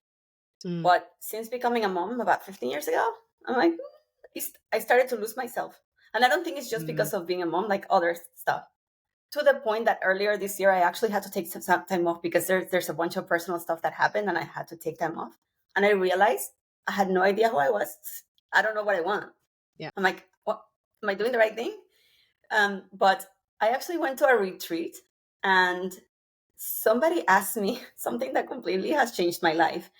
But since becoming a mom about 15 years ago, I'm like, I started to lose myself. And I don't think it's just because of being a mom, like other stuff. To the point that earlier this year, I actually had to take some time off because there's a bunch of personal stuff that happened and I had to take time off. And I realized I had no idea who I was. I don't know what I want. Yeah. I'm like, what? Am I doing the right thing? But I actually went to a retreat and somebody asked me something that completely has changed my life.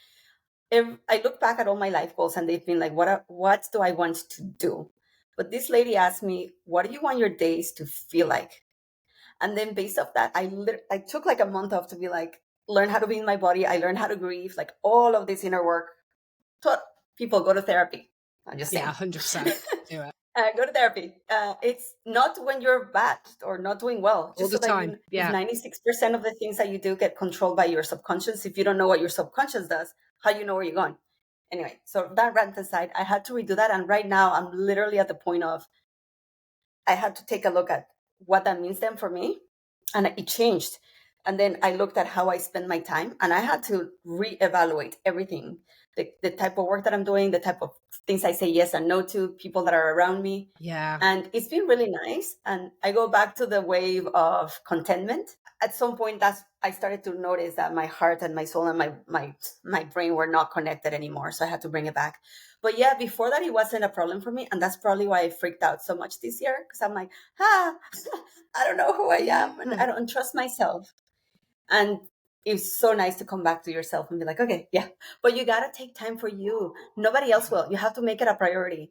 I look back at all my life goals and they've been like, what do I want to do? But this lady asked me, what do you want your days to feel like? And then based off that, I took like a month off to be like, learn how to be in my body. I learned how to grieve, like all of this inner work. People go to therapy. I'm just saying. Yeah, 100%. Do it. Go to therapy. It's not when you're bad or not doing well, All just the so that time. you, if Yeah. 96% of the things that you do get controlled by your subconscious, if you don't know what your subconscious does, how you know where you're going? Anyway, so that rant aside, I had to redo that. And right now I'm literally at the point of, I had to take a look at what that means then for me. And it changed. And then I looked at how I spend my time, and I had to reevaluate everything, the type of work that I'm doing, the type of things I say yes and no to, people that are around me. Yeah. And it's been really nice. And I go back to the wave of contentment. At some point, I started to notice that my heart and my soul and my brain were not connected anymore. So I had to bring it back. But yeah, before that, it wasn't a problem for me. And that's probably why I freaked out so much this year. Because I'm like, I don't know who I am, and I don't trust myself. And it's so nice to come back to yourself and be like, okay, yeah, but you got to take time for you. Nobody else will. You have to make it a priority.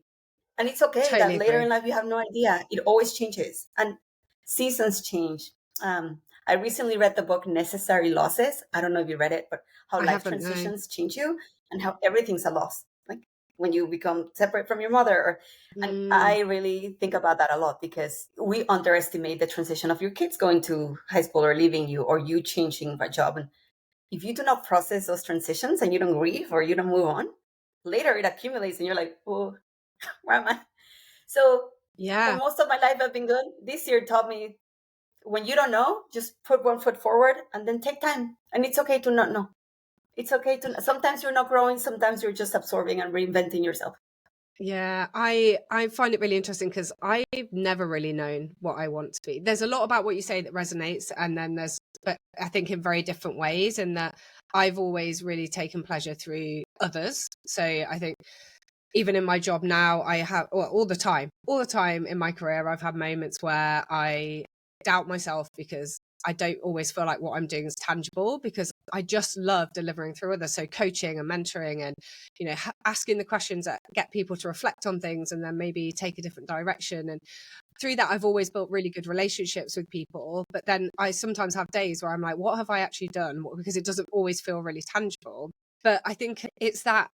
And it's okay Totally that later agree. in life you have no idea. It always changes, and seasons change. I recently read the book Necessary Losses. I don't know if you read it, but how I life haven't, no. transitions change you and how everything's a loss. Like when you become separate from your mother. And Mm, I really think about that a lot because we underestimate the transition of your kids going to high school or leaving you, or you changing a job. And if you do not process those transitions and you don't grieve or you don't move on, later it accumulates and you're like, oh, where am I? So for yeah. most of my life, I've been good. This year taught me, when you don't know, just put one foot forward and then take time. And it's okay to not know. It's okay to, sometimes you're not growing, sometimes you're just absorbing and reinventing yourself. Yeah, I find it really interesting because I've never really known what I want to be. There's a lot about what you say that resonates, and then but I think in very different ways, and that I've always really taken pleasure through others. So I think even in my job now, I have, well, all the time in my career, I've had moments where I doubt myself because I don't always feel like what I'm doing is tangible, because I just love delivering through others. So coaching and mentoring and, asking the questions that get people to reflect on things and then maybe take a different direction. And through that, I've always built really good relationships with people. But then I sometimes have days where I'm like, what have I actually done? Because it doesn't always feel really tangible. But I think it's that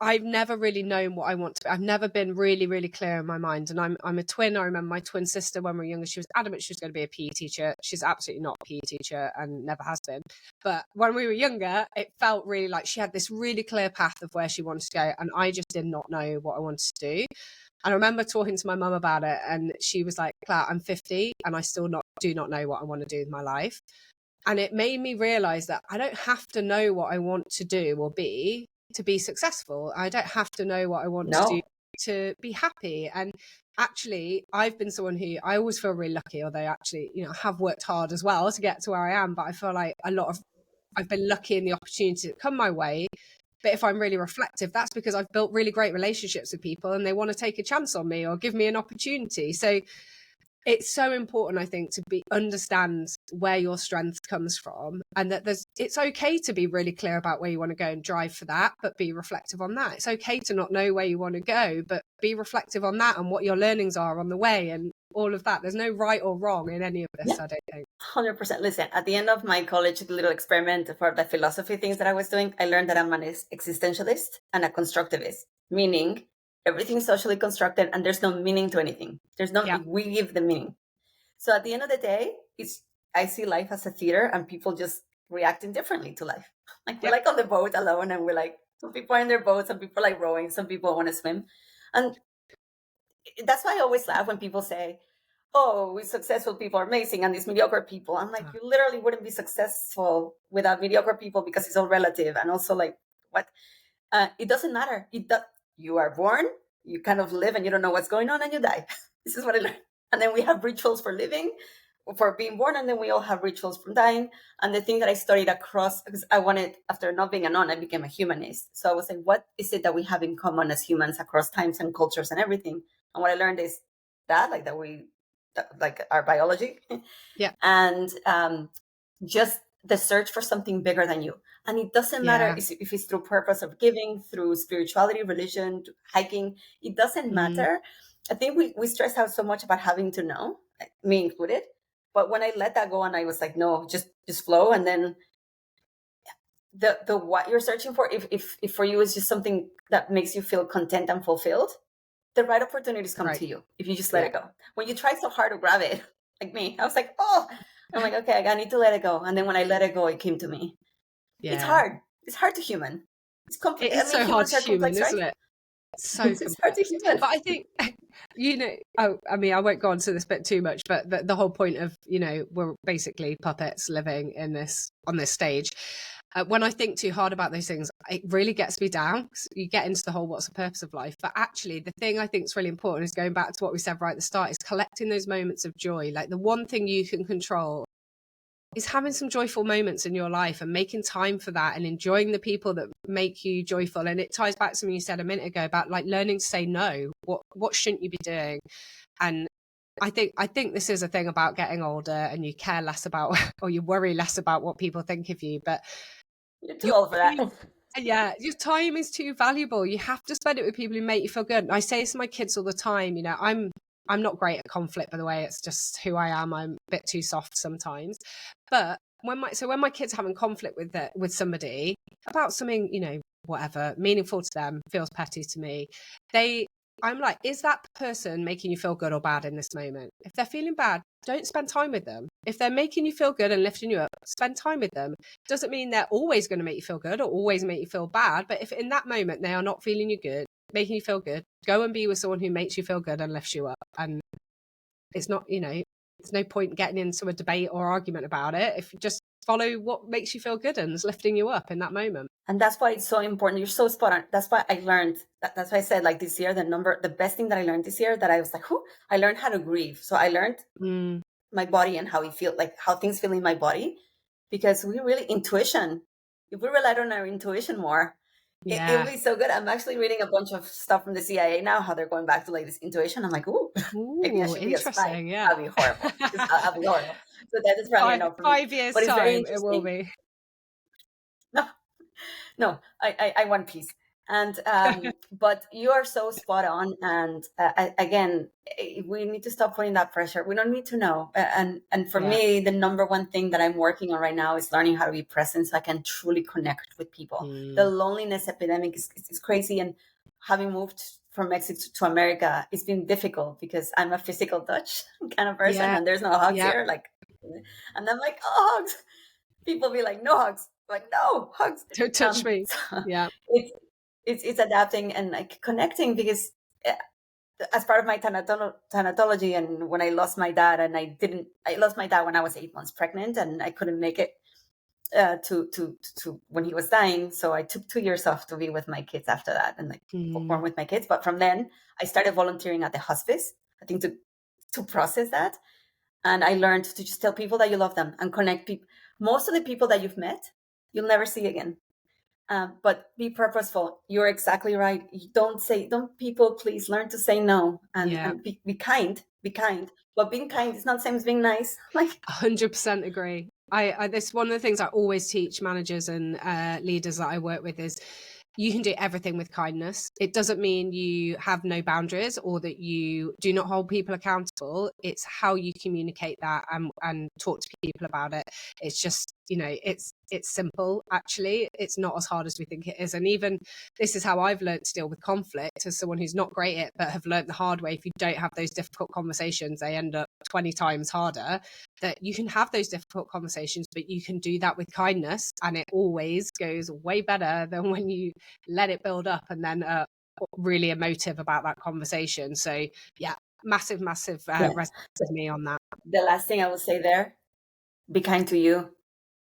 I've never really known what I want to be. I've never been really, really clear in my mind. And I'm a twin. I remember my twin sister when we were younger, she was adamant she was going to be a PE teacher. She's absolutely not a PE teacher and never has been. But when we were younger, it felt really like she had this really clear path of where she wanted to go. And I just did not know what I wanted to do. And I remember talking to my mum about it, and she was like, Claire, I'm 50 and I still do not know what I want to do with my life. And it made me realize that I don't have to know what I want to do or be to be successful. I don't have to know what I want to do No, to be happy. And actually, I've been someone who, I always feel really lucky, although actually, have worked hard as well to get to where I am. But I feel like I've been lucky in the opportunity that come my way. But if I'm really reflective, that's because I've built really great relationships with people and they want to take a chance on me or give me an opportunity. So it's so important, I think, to understand where your strength comes from, and that it's okay to be really clear about where you want to go and drive for that, but be reflective on that. It's okay to not know where you want to go, but be reflective on that and what your learnings are on the way and all of that. There's no right or wrong in any of this, yeah, I don't think. 100%. Listen, at the end of my college little experiment for the philosophy things that I was doing, I learned that I'm an existentialist and a constructivist, meaning everything's socially constructed and there's no meaning to anything. There's no, Yeah. we give the meaning. So at the end of the day, I see life as a theater and people just reacting differently to life. Like we're Yep. like on the boat alone and we're like, some people are in their boat, some people are like rowing, some people want to swim. And that's why I always laugh when people say, oh, we successful people are amazing and these mediocre people. I'm like, you literally wouldn't be successful without mediocre people because it's all relative. And also like, what? It doesn't matter. You are born, you kind of live and you don't know what's going on and you die. This is what I learned. And then we have rituals for living, for being born, and then we all have rituals from dying. And the thing that I studied across, because I wanted, after not being a non, I became a humanist. So I was like, what is it that we have in common as humans across times and cultures and everything? And what I learned is that, like our biology, Yeah. and just the search for something bigger than you. And it doesn't matter Yeah. if it's through purpose of giving, through spirituality, religion, hiking, it doesn't matter. I think we stress out so much about having to know, me included. But when I let that go and I was like, no, just flow. And then the what you're searching for, if for you is just something that makes you feel content and fulfilled, the right opportunities come Right. to you if you just let it go. When you try so hard to grab it, like me, I was like, oh, I'm like, okay, I need to let it go. And then when I let it go, it came to me. It's Yeah. hard. It's hard to human. It is so hard Humans to are human, complex, right? isn't it? So It's hard to complex. human. But I think, I won't go on to this bit too much, but the whole point of, we're basically puppets living on this stage. When I think too hard about those things, it really gets me down. You get into the whole what's the purpose of life. But actually, the thing I think is really important is going back to what we said right at the start, is collecting those moments of joy. Like the one thing you can control is having some joyful moments in your life and making time for that and enjoying the people that make you joyful. And it ties back to something you said a minute ago about like learning to say no. What shouldn't you be doing? And I think this is a thing about getting older, and you care less about or you worry less about what people think of you. But You're too old for that. yeah, your time is too valuable. You have to spend it with people who make you feel good. And I say this to my kids all the time. I'm not great at conflict, by the way. It's just who I am. I'm a bit too soft sometimes. But when my kids are having conflict with somebody about something, whatever, meaningful to them, feels petty to me, I'm like, is that person making you feel good or bad in this moment? If they're feeling bad, don't spend time with them. If they're making you feel good and lifting you up, spend time with them. Doesn't mean they're always going to make you feel good or always make you feel bad. But if in that moment they are not feeling you good, making you feel good, go and be with someone who makes you feel good and lifts you up. And it's not, there's no point getting into a debate or argument about it if you just follow what makes you feel good and is lifting you up in that moment. And that's why it's so important. You're so spot on. That's why I learned, that's why I said like this year, the best thing that I learned this year that I was like, I learned how to grieve. So I learned my body and how it feels, like how things feel in my body, because we really intuition. If we relied on our intuition more, it would be so good. I'm actually reading a bunch of stuff from the CIA now, how they're going back to like this intuition. I'm like, maybe I should be a spy. Yeah. That'd be horrible. I'll be horrible. So that is probably enough for me. 5 years But it's time, very interesting. it will be. No, I want peace. And but you are so spot on. And again, we need to stop putting that pressure. We don't need to know. And for me, the number one thing that I'm working on right now is learning how to be present so I can truly connect with people. The loneliness epidemic is crazy. And having moved from Mexico to America, it's been difficult because I'm a physical touch kind of person, and there's no hugs here. Like, and I'm like, oh, hugs. People be like, no hugs. Like, no hugs. Don't touch me. So yeah. It's adapting and like connecting, because as part of my thanatology, and when I lost my dad, and I lost my dad when I was 8 months pregnant, and I couldn't make it to when he was dying. So I took 2 years off to be with my kids after that, and like born with my kids. But from then I started volunteering at the hospice, I think to process that. And I learned to just tell people that you love them and connect people. Most of the people that you've met, you'll never see again. But be purposeful. You're exactly right. Don't people please learn to say no and be kind. Be kind. But being kind is not the same as being nice. Like 100% agree. This one of the things I always teach managers and leaders that I work with is you can do everything with kindness. It doesn't mean you have no boundaries or that you do not hold people accountable. It's how you communicate that and talk to people about it. It's just, it's simple, actually. It's not as hard as we think it is. And even this is how I've learned to deal with conflict as someone who's not great at it, but have learned the hard way. If you don't have those difficult conversations, they end up 20 times harder. That you can have those difficult conversations, but you can do that with kindness, and it always goes way better than when you let it build up and then really emotive about that conversation. So massive resonates with me on that. The last thing I will say there, be kind to you.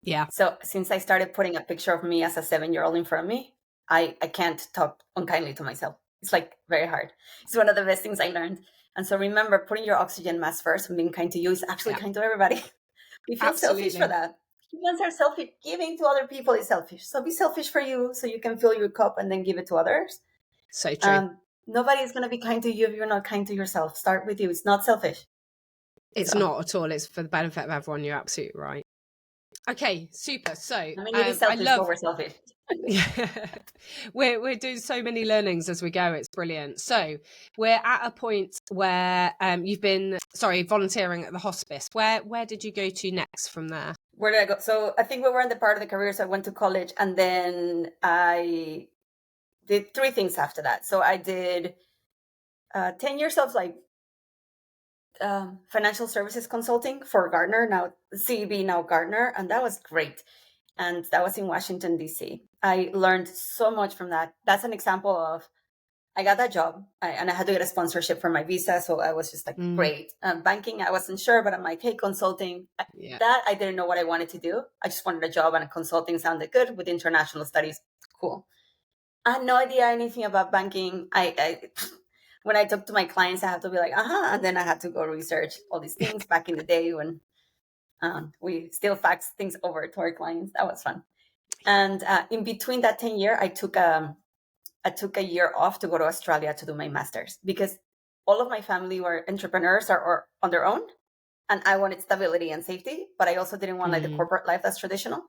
Yeah. So since I started putting a picture of me as a 7-year-old in front of me, I can't talk unkindly to myself. It's like very hard. It's one of the best things I learned. And so remember, putting your oxygen mask first and being kind to you is actually kind to everybody. We feel selfish for that. Humans are selfish. Giving to other people is selfish. So be selfish for you so you can fill your cup and then give it to others. So true. Nobody is going to be kind to you if you're not kind to yourself. Start with you. It's not selfish. It's not at all. It's for the benefit of everyone. You're absolutely right. Okay, super. So I mean, you be selfish, but we're selfish. we're doing so many learnings as we go. It's brilliant. So we're at a point where you've been volunteering at the hospice. Where did you go to next from there? Where did I go? So I think we were in the part of the career. So I went to college, and then I did 3 things after that. So I did 10 years of like financial services consulting for Gartner, now CEB, now Gartner, and that was great. And that was in Washington, D.C. I learned so much from that. That's an example of I got that job and I had to get a sponsorship for my visa. So I was just like, great. Banking, I wasn't sure, but I'm like, hey, consulting. That I didn't know what I wanted to do. I just wanted a job and consulting sounded good with international studies. Cool. I had no idea anything about banking. I when I talk to my clients, I have to be like, and then I had to go research all these things back in the day when we still fax things over to our clients. That was fun. And in between that 10 year, I took a year off to go to Australia to do my master's because all of my family were entrepreneurs or on their own. And I wanted stability and safety, but I also didn't want like the corporate life that's traditional.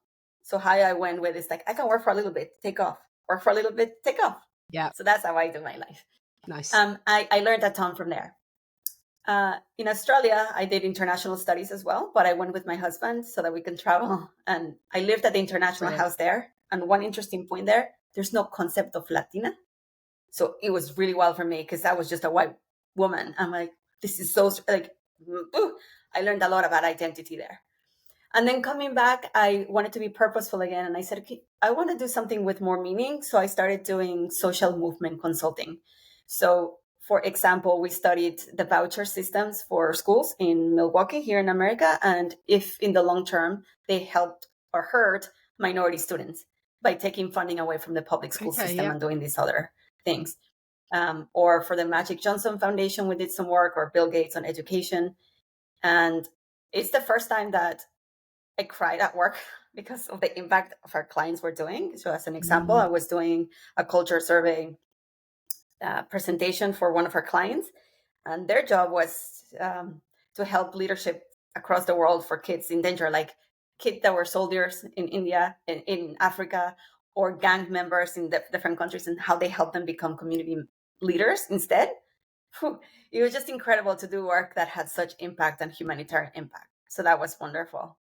So how I went with is like, I can work for a little bit, take off, work for a little bit, take off. Yeah. So that's how I do my life. Nice. I learned a ton from there. In Australia, I did international studies as well, but I went with my husband so that we can travel. And I lived at the international house there. And one interesting point there, there's no concept of Latina. So it was really wild for me because I was just a white woman. I'm like, this is so like, I learned a lot about identity there. And then coming back, I wanted to be purposeful again. And I said, okay, I want to do something with more meaning. So I started doing social movement consulting. So for example, we studied the voucher systems for schools in Milwaukee here in America. And if in the long term, they helped or hurt minority students by taking funding away from the public school system and doing these other things. Or for the Magic Johnson Foundation, we did some work, or Bill Gates on education. And it's the first time that I cried at work because of the impact of our clients were doing. So as an example, I was doing a culture survey presentation for one of our clients, and their job was to help leadership across the world for kids in danger, like kids that were soldiers in India, in Africa, or gang members in different countries, and how they help them become community leaders instead. It was just incredible to do work that had such impact and humanitarian impact. So that was wonderful.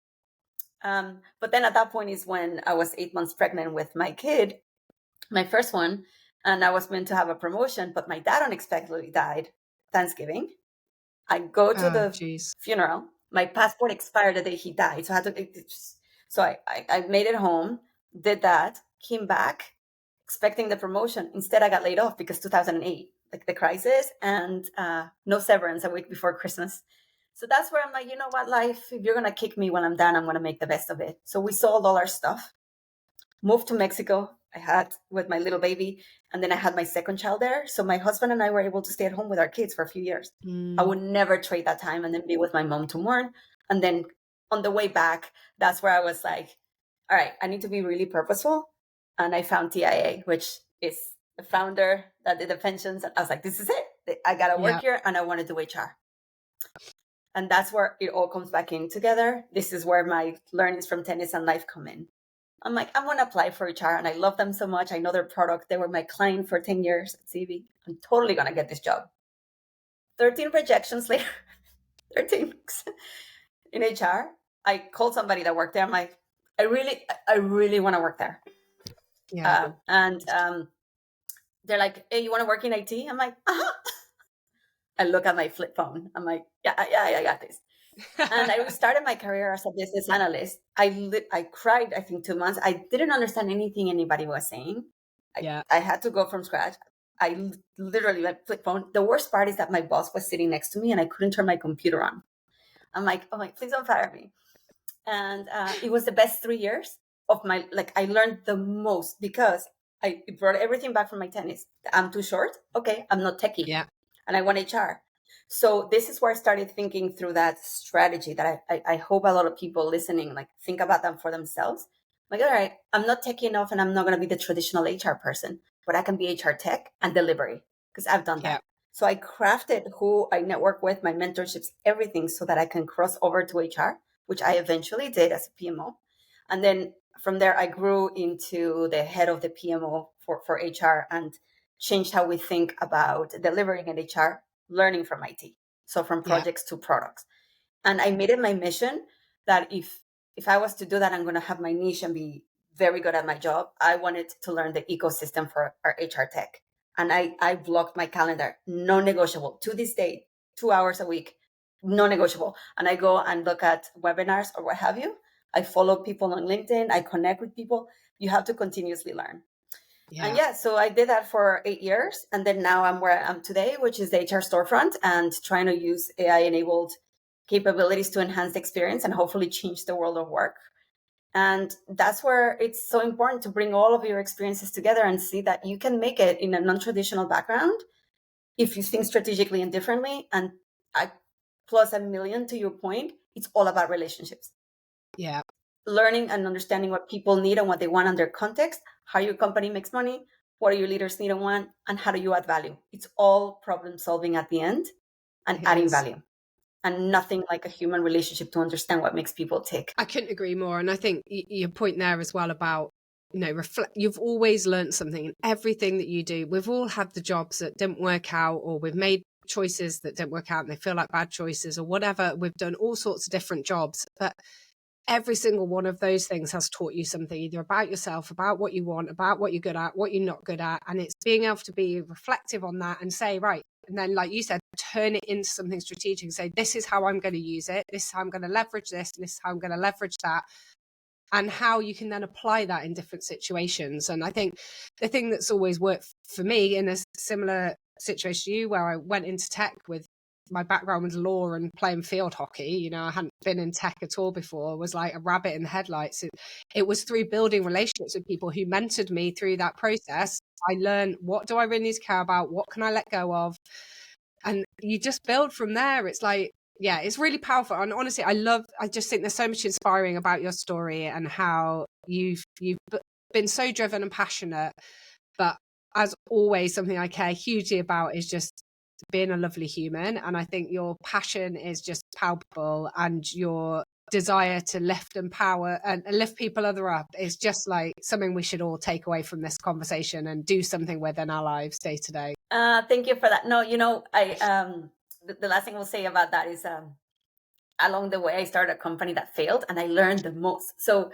But then at that point is when I was 8 months pregnant with my kid, my first one, and I was meant to have a promotion, but my dad unexpectedly died Thanksgiving. I go to the funeral. My passport expired the day he died. So I made it home, did that, came back expecting the promotion. Instead, I got laid off because 2008, like the crisis, and no severance a week before Christmas. So that's where I'm like, you know what, life, if you're going to kick me when I'm done, I'm going to make the best of it. So we sold all our stuff, moved to Mexico. I had with my little baby, and then I had my second child there. So my husband and I were able to stay at home with our kids for a few years. I would never trade that time and then be with my mom to mourn. And then on the way back, that's where I was like, all right, I need to be really purposeful. And I found TIAA, which is the founder that did the pensions. And I was like, this is it. I got to work here, and I want to do HR. And that's where it all comes back in together. This is where my learnings from tennis and life come in. I'm like, I'm going to apply for HR, and I love them so much. I know their product. They were my client for 10 years at CB. I'm totally going to get this job. 13 rejections later, 13 weeks in HR. I called somebody that worked there. I'm like, I really want to work there. Yeah. They're like, hey, you want to work in IT? I'm like, I look at my flip phone. I'm like, yeah, I got this. And I started my career as a business analyst. I cried, I think, 2 months. I didn't understand anything anybody was saying. I had to go from scratch. I literally, my flip phone. The worst part is that my boss was sitting next to me and I couldn't turn my computer on. I'm like, oh my, please don't fire me. And it was the best 3 years of my, like, I learned the most because I brought everything back from my tennis. I'm too short. Okay, I'm not techie. Yeah. And I want HR. So this is where I started thinking through that strategy that I hope a lot of people listening, like, think about them for themselves. Like, all right, I'm not techie enough and I'm not going to be the traditional HR person, but I can be HR tech and delivery because I've done that. So I crafted who I network with, my mentorships, everything so that I can cross over to HR, which I eventually did as a PMO. And then from there, I grew into the head of the PMO for HR and changed how we think about delivering in HR, learning from IT. So from projects to products. And I made it my mission that if I was to do that, I'm going to have my niche and be very good at my job. I wanted to learn the ecosystem for our HR tech. And I blocked my calendar, non-negotiable to this day, 2 hours a week, non-negotiable. And I go and look at webinars or what have you. I follow people on LinkedIn. I connect with people. You have to continuously learn. And yeah, so I did that for 8 years. And then now I'm where I am today, which is the HR storefront, and trying to use AI-enabled capabilities to enhance the experience and hopefully change the world of work. And that's where it's so important to bring all of your experiences together and see that you can make it in a non-traditional background if you think strategically and differently. And plus a million to your point, it's all about relationships. Yeah. Learning and understanding what people need and what they want in their context, how your company makes money, what do your leaders need and want, and how do you add value. It's all problem solving at the end and adding value. And nothing like a human relationship to understand what makes people tick. I couldn't agree more. And I think your point there as well about, you've always learned something in everything that you do. We've all had the jobs that didn't work out, or we've made choices that didn't work out and they feel like bad choices or whatever. We've done all sorts of different jobs, but every single one of those things has taught you something, either about yourself, about what you want, about what you're good at, what you're not good at. And it's being able to be reflective on that and say, right, and then, like you said, turn it into something strategic and say, this is how I'm going to use it. This is how I'm going to leverage this. And this is how I'm going to leverage that. And how you can then apply that in different situations. And I think the thing that's always worked for me in a similar situation to you, where I went into tech with my background was law and playing field hockey, I hadn't been in tech at all before, was like a rabbit in the headlights. It was through building relationships with people who mentored me through that process. I learned, what do I really need to care about? What can I let go of? And you just build from there. It's like, yeah, it's really powerful. And honestly, I just think there's so much inspiring about your story and how you've been so driven and passionate. But as always, something I care hugely about is just being a lovely human. And I think your passion is just palpable, and your desire to lift and power and lift people other up is just like something we should all take away from this conversation and do something with in our lives day to day. Thank you for that. No, the last thing I'll say about that is along the way, I started a company that failed and I learned the most. So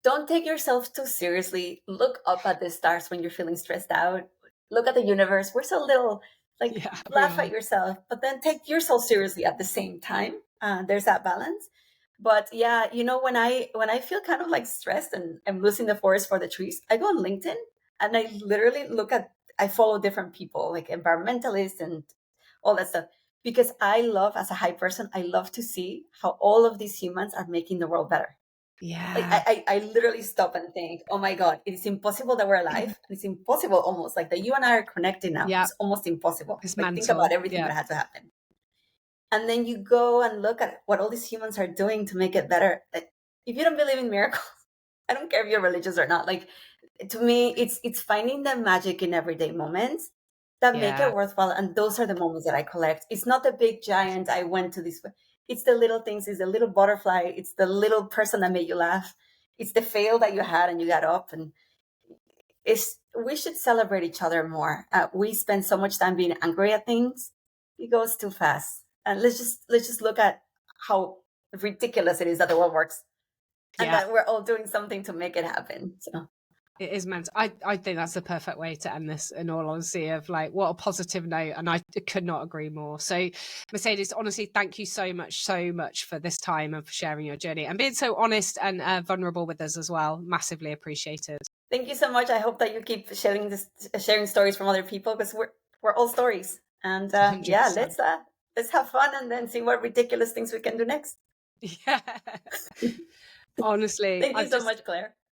don't take yourself too seriously. Look up at the stars when you're feeling stressed out. Look at the universe. We're so little. Laugh at yourself, but then take yourself seriously at the same time. There's that balance. But yeah, when I feel kind of like stressed and I'm losing the forest for the trees, I go on LinkedIn and I literally I follow different people, like environmentalists and all that stuff, because as a high person, I love to see how all of these humans are making the world better. Yeah. I literally stop and think, oh my God, it is impossible that we're alive. It's impossible almost like that you and I are connected now. It's almost impossible. It's think about everything that had to happen. And then you go and look at what all these humans are doing to make it better. If you don't believe in miracles, I don't care if you're religious or not. To me, it's finding the magic in everyday moments that make it worthwhile. And those are the moments that I collect. It's not the big giant, I went to this. It's the little things. It's the little butterfly. It's the little person that made you laugh. It's the fail that you had and you got up. And we should celebrate each other more. We spend so much time being angry at things. It goes too fast. And let's just look at how ridiculous it is that the world works, and that we're all doing something to make it happen. So it is meant. I think that's the perfect way to end this, in all honesty, of like, what a positive note. And I could not agree more. So Mercedes, honestly, thank you so much for this time and for sharing your journey and being so honest and vulnerable with us as well. Massively appreciated. Thank you so much. I hope that you keep sharing stories from other people, because we're all stories. And let's have fun and then see what ridiculous things we can do next. Yeah. Honestly. Thank you so much, Claire.